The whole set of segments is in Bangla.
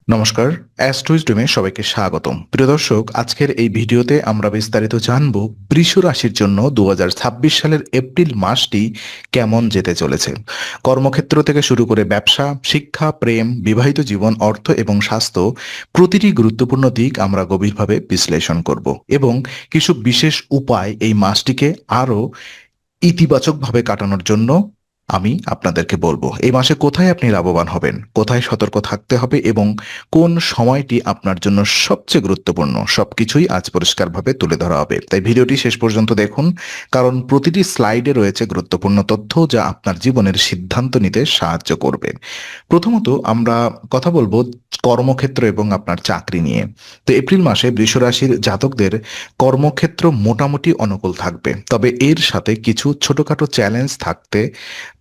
নমস্কার, অ্যাস্ট্রোইজডমে সবাইকে স্বাগতম। প্রিয় দর্শক, আজকের এই ভিডিওতে আমরা বিস্তারিত জানব বৃষ রাশির জন্য 2026 সালের এপ্রিল মাসটি কেমন যেতে চলেছে। কর্মক্ষেত্র থেকে শুরু করে ব্যবসা, শিক্ষা, প্রেম, বিবাহিত জীবন, অর্থ এবং স্বাস্থ্য, প্রতিটি গুরুত্বপূর্ণ দিক আমরা গভীরভাবে বিশ্লেষণ করব এবং কিছু বিশেষ উপায় এই মাসটিকে আরও ইতিবাচকভাবে কাটানোর জন্য আমি আপনাদেরকে বলবো। এই মাসে কোথায় আপনি লাভবান হবেন, কোথায় সতর্ক থাকতে হবে এবং কোন সময়টি আপনার জন্য সবচেয়ে গুরুত্বপূর্ণ, সবকিছুই আজ পরিষ্কারভাবে তুলে ধরা হবে। তাই ভিডিওটি শেষ পর্যন্ত দেখুন, কারণ প্রতিটি স্লাইডে রয়েছে গুরুত্বপূর্ণ তথ্য যা আপনার জীবনের সিদ্ধান্ত নিতে সাহায্য করবে। প্রথমত আমরা কথা বলবো কর্মক্ষেত্র এবং আপনার চাকরি নিয়ে। তো এপ্রিল মাসে বৃষ রাশির জাতকদের কর্মক্ষেত্র মোটামুটি অনুকূল থাকবে, তবে এর সাথে কিছু ছোটখাটো চ্যালেঞ্জ থাকতে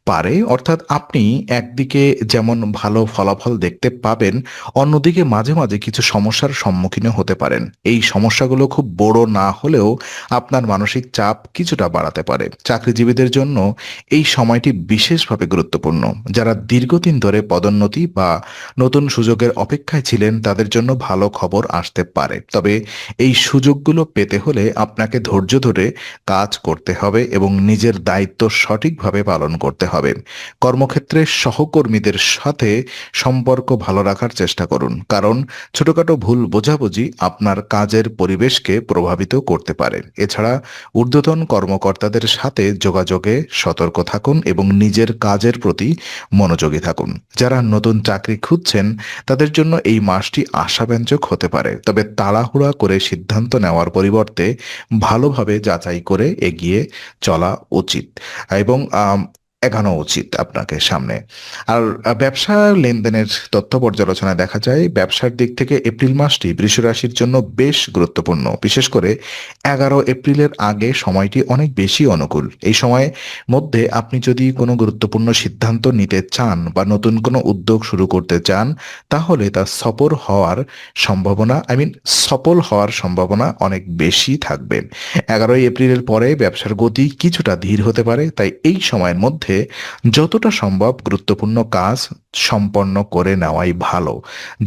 পারে। অর্থাৎ আপনি একদিকে যেমন ভালো ফলাফল দেখতে পাবেন, অন্যদিকে মাঝে মাঝে কিছু সমস্যার সম্মুখীন হতে পারেন। এই সমস্যাগুলো খুব বড় না হলেও আপনার মানসিক চাপ কিছুটা বাড়াতে পারে। চাকরিজীবীদের জন্য এই সময়টি বিশেষভাবে গুরুত্বপূর্ণ। যারা দীর্ঘদিন ধরে পদোন্নতি বা নতুন সুযোগের অপেক্ষায় ছিলেন তাদের জন্য ভালো খবর আসতে পারে, তবে এই সুযোগগুলো পেতে হলে আপনাকে ধৈর্য ধরে কাজ করতে হবে এবং নিজের দায়িত্ব সঠিকভাবে পালন করতে হবে। কর্মক্ষেত্রে সহকর্মীদের সাথে সম্পর্ক ভালো রাখার চেষ্টা করুন, কারণ ছোটখাটো ভুল বোঝাবুঝি আপনার কাজের পরিবেশকে প্রভাবিত করতে পারে। এছাড়া ঊর্ধ্বতন কর্মকর্তাদের সাথে যোগাযোগে সতর্ক থাকুন এবং নিজের কাজের প্রতি মনোযোগী থাকুন। যারা নতুন চাকরি খুঁজছেন তাদের জন্য এই মাসটি আশাব্যঞ্জক হতে পারে, তবে তাড়াহুড়া করে সিদ্ধান্ত নেওয়ার পরিবর্তে ভালোভাবে যাচাই করে এগিয়ে চলা উচিত এবং এগানো উচিত আপনাকে সামনে। আর ব্যবসা লেনদেনের তথ্য পর্যালোচনায় দেখা যায় ব্যবসার দিক থেকে এপ্রিল মাসটি বৃষ রাশির জন্য বেশ গুরুত্বপূর্ণ। বিশেষ করে 11 এপ্রিলের আগে সময়টি অনেক বেশি অনুকূল। এই সময়ের মধ্যে আপনি যদি কোনো গুরুত্বপূর্ণ সিদ্ধান্ত নিতে চান বা নতুন কোনো উদ্যোগ শুরু করতে চান, তাহলে তা সফল হওয়ার সম্ভাবনা অনেক বেশি থাকবে। 11 এপ্রিলের পরে ব্যবসার গতি কিছুটা ধীর হতে পারে, তাই এই সময়ের মধ্যে যতটা সম্ভব গুরুত্বপূর্ণ কাজ সম্পন্ন করে নেওয়াই ভালো।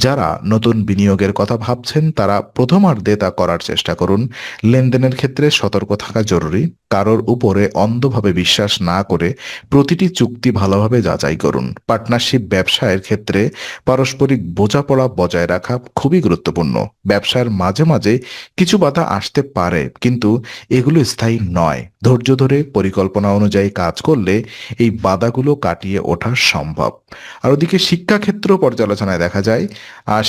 যারা নতুন বিনিয়োগের কথা ভাবছেন তারা প্রথমার্ধে তা করার চেষ্টা করুন। লেনদেনের ক্ষেত্রে সতর্ক থাকা জরুরি। কারোর উপরে অন্ধভাবে বিশ্বাস না করে প্রতিটি চুক্তি ভালোভাবে যাচাই করুন। পার্টনারশিপ ব্যবসায়ের ক্ষেত্রে পারস্পরিক বোঝাপড়া বজায় রাখা খুবই গুরুত্বপূর্ণ। ব্যবসার মাঝে মাঝে কিছু বাধা আসতে পারে, কিন্তু এগুলো স্থায়ী নয়। ধৈর্য ধরে পরিকল্পনা অনুযায়ী কাজ করলে এই বাধাগুলো কাটিয়ে ওঠা সম্ভব। আর ওদিকে শিক্ষাক্ষেত্র পর্যালোচনায় দেখা যায়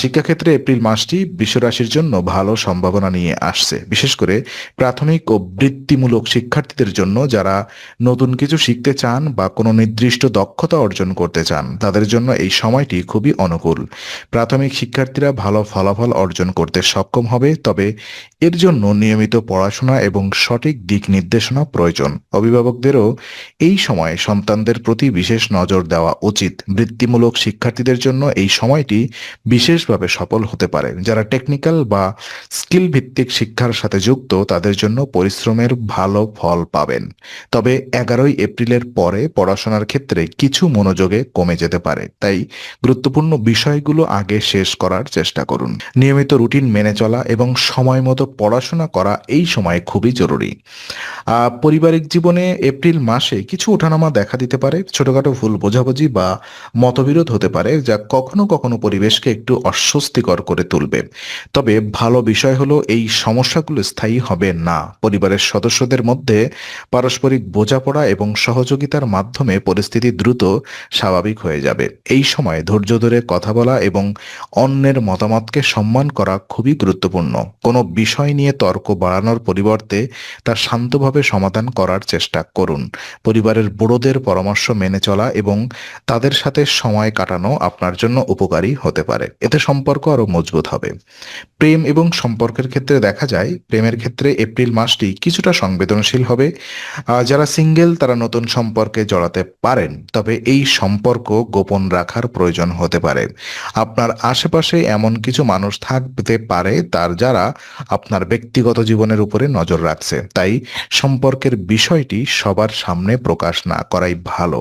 শিক্ষাক্ষেত্রে এপ্রিল মাসটি বৃষ রাশির জন্য ভালো সম্ভাবনা নিয়ে আসছে, বিশেষ করে প্রাথমিক ও বৃত্তিমূলক শিক্ষার্থীদের জন্য। যারা নতুন কিছু শিখতে চান বা কোনো নির্দিষ্ট দক্ষতা অর্জন করতে চান তাদের জন্য এই সময়টি খুবই অনুকূল। প্রাথমিক শিক্ষার্থীরা ভালো ফলাফল অর্জন করতে সক্ষম হবে, তবে এর জন্য নিয়মিত পড়াশোনা এবং সঠিক দিক নির্দেশনা প্রয়োজন। অভিভাবকদেরও এই সময়ে সন্তানদের প্রতি বিশেষ নজর দেওয়া উচিত। বৃত্তিমূলক শিক্ষার্থীদের জন্য এই সময়টি বিশেষভাবে সফল হতে পারে। যারা টেকনিক্যাল বা স্কিল ভিত্তিক শিক্ষার সাথে যুক্ত তাদের জন্য পরিশ্রমের ভালো ফল পাবেন, তবে 11 এপ্রিলের পরে পড়াশোনার ক্ষেত্রে কিছু মনোযোগে কমে যেতে পারে। তাই গুরুত্বপূর্ণ বিষয়গুলো আগে শেষ করার চেষ্টা করুন। নিয়মিত রুটিন মেনে চলা এবং সময় মতো পড়াশোনা করা এই সময় খুবই জরুরি। পারিবারিক জীবনে এপ্রিল মাসে কিছু ওঠানামা দেখা দিতে পারে। ছোটখাটো ভুল বোঝাবুঝি বা মতবিরোধ হতে পারে, যা কখনো কখনো পরিবেশকে একটু অস্বস্তিকর করে তুলবে। তবে ভালো বিষয় হলো এই সমস্যাগুলো স্থায়ী হবে না। পরিবারের সদস্যদের মধ্যে পারস্পরিক বোঝাপড়া এবং সহযোগিতার মাধ্যমে পরিস্থিতি দ্রুত স্বাভাবিক হয়ে যাবে। এই সময় ধৈর্য ধরে কথা বলা এবং অন্যের মতামতকে সম্মান করা খুবই গুরুত্বপূর্ণ। কোনো বিষয় নিয়ে তর্ক বাড়ানোর পরিবর্তে তা শান্তভাবে সমাধান করার চেষ্টা করুন। পরিবারের বড়দের পরামর্শ মেনে চলা এবং তাদের সাথে সময় কাটানো আপনার জন্য উপকারী হতে পারে। এতে সম্পর্ক আরো মজবুত হবে। প্রেম এবং সম্পর্কের ক্ষেত্রে দেখা যায় প্রেমের ক্ষেত্রে এপ্রিল মাসটি কিছুটা সংবেদনশীল হবে। যারা সিঙ্গেল তারা নতুন সম্পর্কে জড়াতে পারেন, তবে এই সম্পর্ক গোপন রাখার প্রয়োজন হতে পারে। আপনার আশেপাশে এমন কিছু মানুষ থাকতে পারে যারা আপনার ব্যক্তিগত জীবনের উপরে নজর রাখছে, তাই সম্পর্কের বিষয়টি সবার সামনে প্রকাশ না করা করাই ভালো।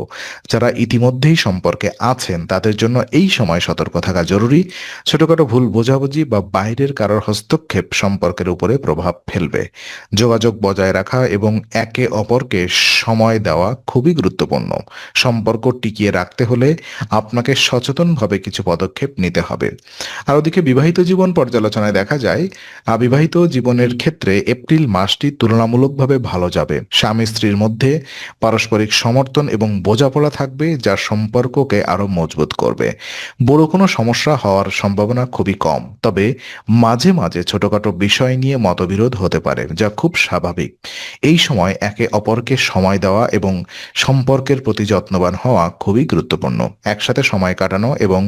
যারা ইতিমধ্যেই সম্পর্কে আছেন তাদের জন্য এই সময় সতর্ক থাকা জরুরি। ছোটখাটো ভুল বোঝাবুঝি বা বাইরের কারোর হস্তক্ষেপ সম্পর্কের উপরে প্রভাব ফেলবে। যোগাযোগ বজায় রাখা এবং একে অপরকে সময় দেওয়া খুবই গুরুত্বপূর্ণ। সম্পর্ক টিকিয়ে রাখতে হলে আপনাকে সচেতনভাবে কিছু পদক্ষেপ নিতে হবে। আর ওদিকে বিবাহিত জীবন পর্যালোচনায় দেখা যায় বিবাহিত জীবনের ক্ষেত্রে এপ্রিল মাসটি তুলনামূলকভাবে ভালো যাবে। স্বামী স্ত্রীর মধ্যে পারস্পরিক সমর্থন এবং বোঝাপড়া থাকবে, যা সম্পর্ককে আরো মজবুত করবে। বড় কোনো সমস্যা হওয়ার সম্ভাবনা খুবই কম, তবে মাঝে মাঝে ছোটখাটো বিষয় নিয়ে মতবিরোধ হতে পারে, যা খুব স্বাভাবিক। এই সময় একে অপরকে সময় দেওয়া এবং সম্পর্কের প্রতি যত্নবান হওয়া খুবই গুরুত্বপূর্ণ। একসাথে সময় কাটানো এবং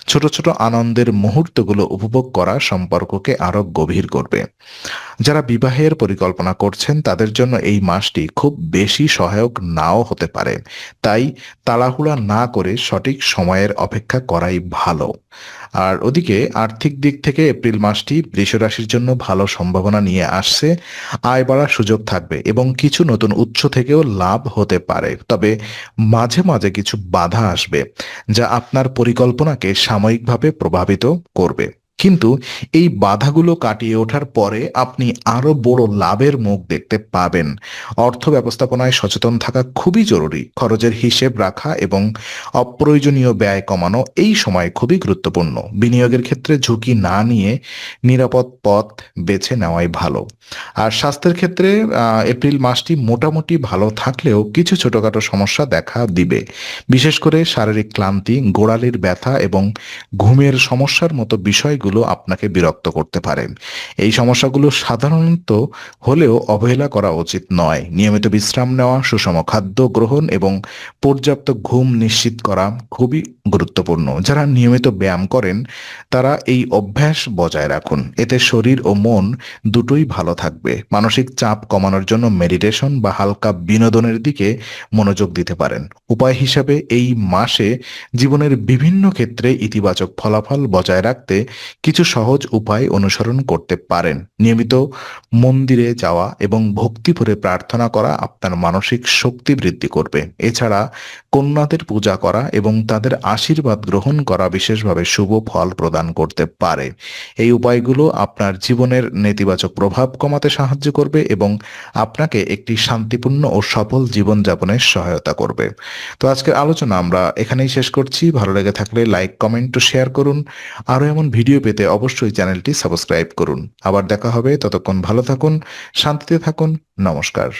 ছোট ছোট আনন্দের মুহূর্তগুলো উপভোগ করা সম্পর্ককে আরো গভীর করবে। যারা বিবাহের পরিকল্পনা করছেন তাদের জন্য এই মাসটি খুব বেশি সহায়ক নাও হতে পারে, তাই তাড়াহুড়া না করে সঠিক সময়ের অপেক্ষা করাই ভালো। আর ওদিকে আর্থিক দিক থেকে এপ্রিল মাসটি বৃষ রাশির জন্য ভালো সম্ভাবনা নিয়ে আসছে। আয় বাড়ার সুযোগ থাকবে এবং কিছু নতুন উৎস থেকেও লাভ হতে পারে, তবে মাঝে মাঝে কিছু বাধা আসবে যা আপনার পরিকল্পনাকে সাময়িকভাবে প্রভাবিত করবে। কিন্তু এই বাধাগুলো কাটিয়ে ওঠার পরে আপনি আরো বড় লাভের মুখ দেখতে পাবেন। অর্থ ব্যবস্থাপনায় সচেতন থাকা খুবই জরুরি। খরচের হিসেব রাখা এবং অপ্রয়োজনীয় ব্যয় কমানো এই সময় খুবই গুরুত্বপূর্ণ। বিনিয়োগের ক্ষেত্রে ঝুঁকি না নিয়ে নিরাপদ পথ বেছে নেওয়াই ভালো। আর স্বাস্থ্যের ক্ষেত্রে এপ্রিল মাসটি মোটামুটি ভালো থাকলেও কিছু ছোটখাটো সমস্যা দেখা দিবে। বিশেষ করে শারীরিক ক্লান্তি, গোড়ালির ব্যথা এবং ঘুমের সমস্যার মতো বিষয়গুলো আপনাকে বিরক্ত করতে পারে। এই সমস্যাগুলো সাধারণত হলেও অবহেলা করা উচিত নয়। নিয়মিত বিশ্রাম নেওয়া, সুষম খাদ্য গ্রহণ এবং পর্যাপ্ত ঘুম নিশ্চিত করা খুবই গুরুত্বপূর্ণ। যারা নিয়মিত ব্যায়াম করেন তারা এই অভ্যাস বজায় রাখুন, এতে শরীর ও মন দুটোই ভালো থাকবে। মানসিক চাপ কমানোর জন্য মেডিটেশন বা হালকা বিনোদনের দিকে মনোযোগ দিতে পারেন। উপায় হিসাবে এই মাসে জীবনের বিভিন্ন ক্ষেত্রে ইতিবাচক ফলাফল বজায় রাখতে কিছু সহজ উপায় অনুসরণ করতে পারেন। নিয়মিত মন্দিরে যাওয়া এবং ভক্তিভরে প্রার্থনা করা আপনার মানসিক শক্তি বৃদ্ধি করবে। এছাড়া কন্যাদের পূজা করা এবং তাদের আশীর্বাদ গ্রহণ করা বিশেষভাবে শুভ ফল প্রদান করতে পারে। এই উপায়গুলো আপনার জীবনের নেতিবাচক প্রভাব কমাতে সাহায্য করবে এবং আপনাকে একটি শান্তিপূর্ণ ও সফল জীবনযাপনের সহায়তা করবে। তো আজকের আলোচনা আমরা এখানেই শেষ করছি। ভালো লেগে থাকলে লাইক, কমেন্ট ও শেয়ার করুন। আরও এমন ভিডিও পেতে অবশ্যই চ্যানেলটি সাবস্ক্রাইব করুন। আবার দেখা হবে, ততক্ষণ ভালো থাকুন, শান্তিতে থাকুন। নমস্কার।